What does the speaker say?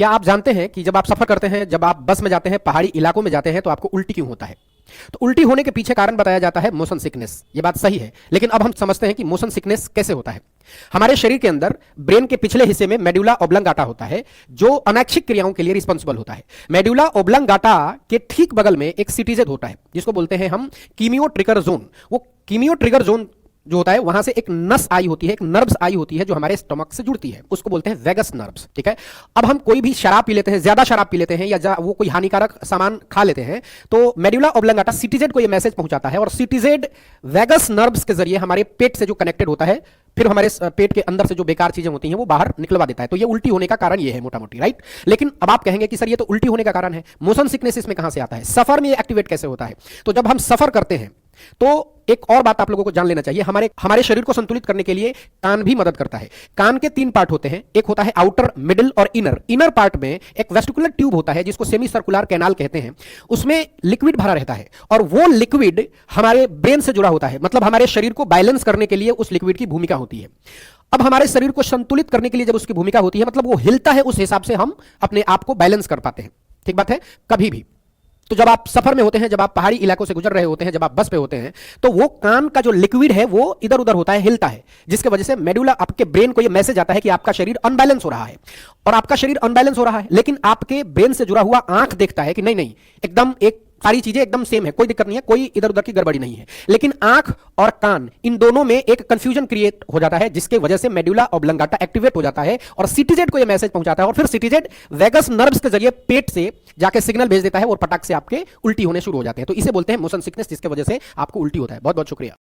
क्या आप जानते हैं कि जब आप सफर करते हैं, जब आप बस में जाते हैं, पहाड़ी इलाकों में जाते हैं, तो आपको उल्टी क्यों होता है? तो उल्टी होने के पीछे कारण बताया जाता है मोशन सिकनेस। ये बात सही है, लेकिन अब हम समझते हैं कि मोशन सिकनेस कैसे होता है। हमारे शरीर के अंदर ब्रेन के पिछले हिस्से में मेडुला ओब्लंगाटा होता है, जो अनैच्छिक क्रियाओं के लिए रिस्पॉन्सिबल होता है। मेडुला ओब्लंगाटा के ठीक बगल में एक सिटीजेड होता है, जिसको बोलते हैं हम कीमियो ट्रिगर जोन। वो कीमियो ट्रिगर जोन जो होता है, वहां से एक नस आई होती है, एक नर्व्स आई होती है, जो हमारे स्टमक से जुड़ती है, उसको बोलते हैं वेगस नर्व्स। ठीक है। अब हम कोई भी शराब पी लेते हैं, ज्यादा शराब पी लेते हैं, या वो कोई हानिकारक सामान खा लेते हैं, तो मेडुला ओब्लंगाटा सिटीजेड को ये मैसेज पहुंचाता है, और सिटीजेड वेगस नर्व्स के जरिए हमारे पेट से जो कनेक्टेड होता है, फिर हमारे पेट के अंदर से जो बेकार चीजें होती हैं वो बाहर निकलवा देता है। तो ये उल्टी होने का कारण ये है मोटा मोटी, राइट। लेकिन अब आप कहेंगे कि सर ये तो उल्टी होने का कारण है, मोशन सिकनेस इसमें कहां से आता है, सफर में ये एक्टिवेट कैसे होता है? तो जब हम सफर करते हैं तो एक और बात आप लोगों को जान लेना चाहिए, हमारे शरीर को संतुलित करने के लिए कान भी मदद करता है। कान के 3 पार्ट होते हैं, एक होता है आउटर, मिडिल और इनर। इनर पार्ट में एक वेस्टिकुलर ट्यूब होता है, जिसको सेमी सर्कुलर कैनाल कहते हैं। उसमें लिक्विड भरा रहता है, और वो लिक्विड हमारे ब्रेन से जुड़ा होता है। मतलब हमारे शरीर को बैलेंस करने के लिए उस लिक्विड की भूमिका होती है। अब हमारे शरीर को संतुलित करने के लिए जब उसकी भूमिका होती है, मतलब वो हिलता है, उस हिसाब से हम अपने आप को बैलेंस कर पाते हैं। ठीक बात है। कभी भी तो जब आप सफर में होते हैं, जब आप पहाड़ी इलाकों से गुजर रहे होते हैं, जब आप बस पे होते हैं, तो वो कान का जो लिक्विड है वो इधर उधर होता है, हिलता है, जिसके वजह से मेडुला, आपके ब्रेन को ये मैसेज आता है कि आपका शरीर अनबैलेंस हो रहा है। और आपका शरीर अनबैलेंस हो रहा है, लेकिन आपके ब्रेन से जुड़ा हुआ आंख देखता है कि नहीं नहीं, एकदम एक सारी चीजें एकदम सेम है, कोई दिक्कत नहीं है, कोई इधर उधर की गड़बड़ी नहीं है। लेकिन आंख और कान, इन दोनों में एक कंफ्यूजन क्रिएट हो जाता है, जिसके वजह से मेडुला ऑब्लंगाटा एक्टिवेट हो जाता है, और सिटीजेड को यह मैसेज पहुंचाता है, और फिर सिटीजेड वेगस नर्व्स के जरिए पेट से जाके सिग्नल भेज देता है, और पटाख से आपके उल्टी होने शुरू हो जाते हैं। तो इसे बोलते हैं मोशन सिकनेस, जिसके वजह से आपको उल्टी होता है। बहुत बहुत शुक्रिया।